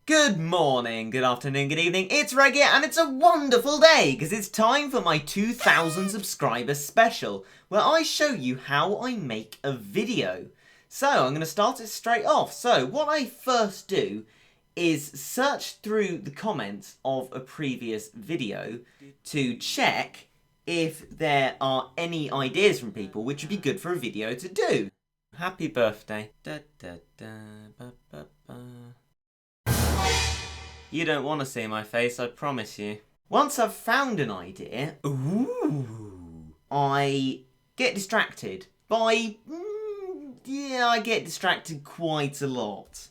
Good morning, good afternoon, good evening, it's Regit and it's a wonderful day because it's time for my 2000 subscriber special where I show you how I make a video. So I'm going to start it straight off. So what I first do is search through the comments of a previous video to check if there are any ideas from people which would be good for a video to do. Happy birthday. Da, da, da, ba, ba, ba. You don't want to see my face, I promise you. Once I've found an idea, I get distracted by... I get distracted quite a lot.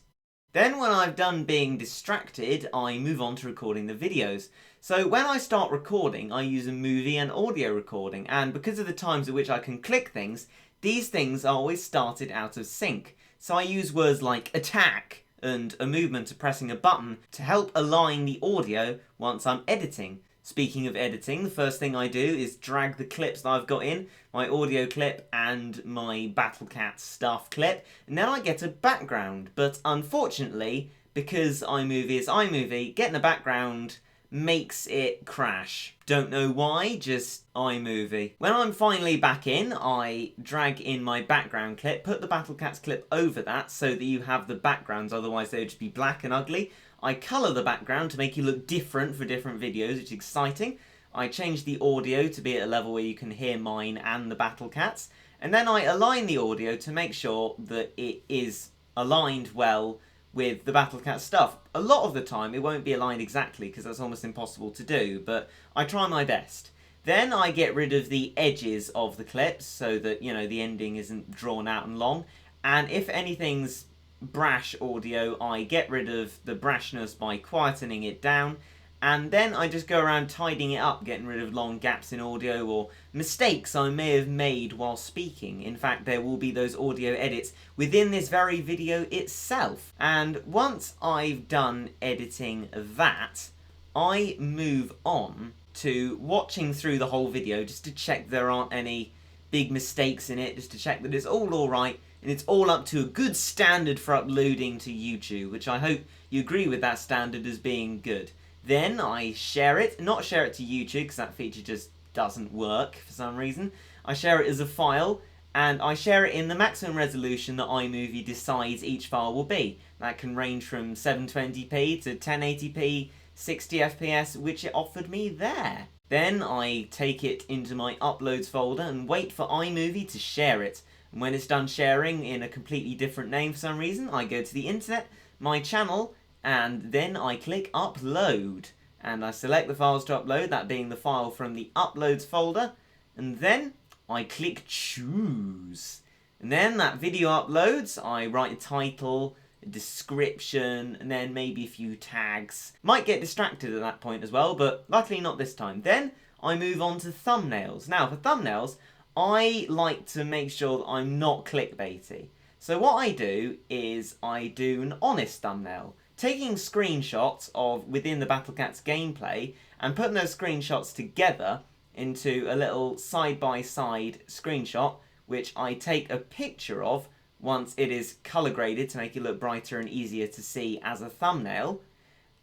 Then when I've done being distracted, I move on to recording the videos. So when I start recording, I use a movie and audio recording, and because of the times at which I can click things, these things are always started out of sync. So I use words like attack and a movement of pressing a button to help align the audio once I'm editing. Speaking of editing, the first thing I do is drag the clips that I've got in, my audio clip and my Battle Cat stuff clip, and then I get a background. But unfortunately, because iMovie is iMovie, getting a background makes it crash. Don't know why, just iMovie. When I'm finally back in, I drag in my background clip, put the Battle Cats clip over that so that you have the backgrounds, otherwise they would just be black and ugly. I colour the background to make it look different for different videos, which is exciting. I change the audio to be at a level where you can hear mine and the Battle Cats, and then I align the audio to make sure that it is aligned well with the Battle Cat stuff. A lot of the time it won't be aligned exactly because that's almost impossible to do, but I try my best. Then I get rid of the edges of the clips so that, you know, the ending isn't drawn out and long, and if anything's brash audio, I get rid of the brashness by quietening it down, and then I just go around tidying it up, getting rid of long gaps in audio or mistakes I may have made while speaking. In fact, there will be those audio edits within this very video itself. And once I've done editing that, I move on to watching through the whole video just to check there aren't any big mistakes in it, just to check that it's all alright and it's all up to a good standard for uploading to YouTube, which I hope you agree with that standard as being good. Then I share it, not share it to YouTube because that feature just doesn't work for some reason. I share it as a file, and I share it in the maximum resolution that iMovie decides each file will be. That can range from 720p to 1080p, 60 FPS, which it offered me there. Then I take it into my uploads folder and wait for iMovie to share it. And when it's done sharing in a completely different name for some reason, I go to the internet, my channel, and then I click upload. And I select the files to upload, that being the file from the uploads folder, and then I click choose. And then that video uploads, I write a title, a description, and then maybe a few tags. Might get distracted at that point as well, but luckily not this time. Then I move on to thumbnails. Now for thumbnails, I like to make sure that I'm not clickbaity. So what I do is I do an honest thumbnail, taking screenshots of within the Battle Cats gameplay and putting those screenshots together into a little side-by-side screenshot, which I take a picture of once it is colour graded to make it look brighter and easier to see as a thumbnail.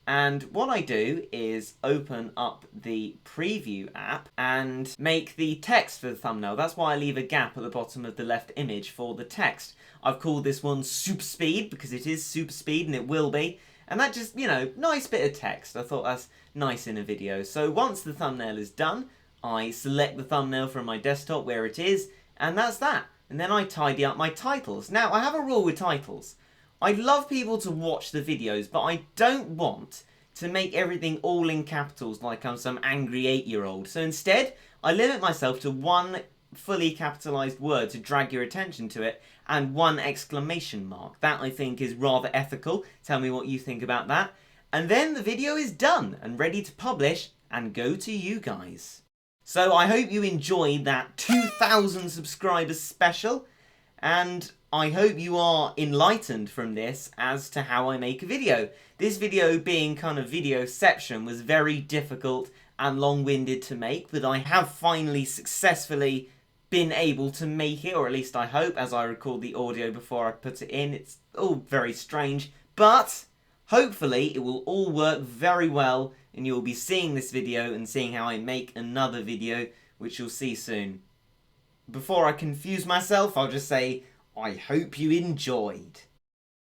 And what I do is open up the preview app and make the text for the thumbnail. That's why I leave a gap at the bottom of the left image for the text. I've called this one super speed because it is super speed and it will be. And that just, you know, nice bit of text. I thought that's nice in a video. So once the thumbnail is done, I select the thumbnail from my desktop where it is, and that's that. And then I tidy up my titles. Now, I have a rule with titles. I love people to watch the videos, but I don't want to make everything all in capitals like I'm some angry 8-year-old. So instead, I limit myself to one fully capitalised word to drag your attention to it, and one exclamation mark. That, I think, is rather ethical. Tell me what you think about that. And then the video is done and ready to publish and go to you guys. So I hope you enjoyed that 2000 subscribers special, and I hope you are enlightened from this as to how I make a video. This video, being kind of videoception, was very difficult and long-winded to make, but I have finally successfully been able to make it, or at least I hope, as I record the audio before I put it in. It's all very strange, but Hopefully it will all work very well and you will be seeing this video and seeing how I make another video, which you'll see soon. Before I confuse myself, I'll just say, I hope you enjoyed.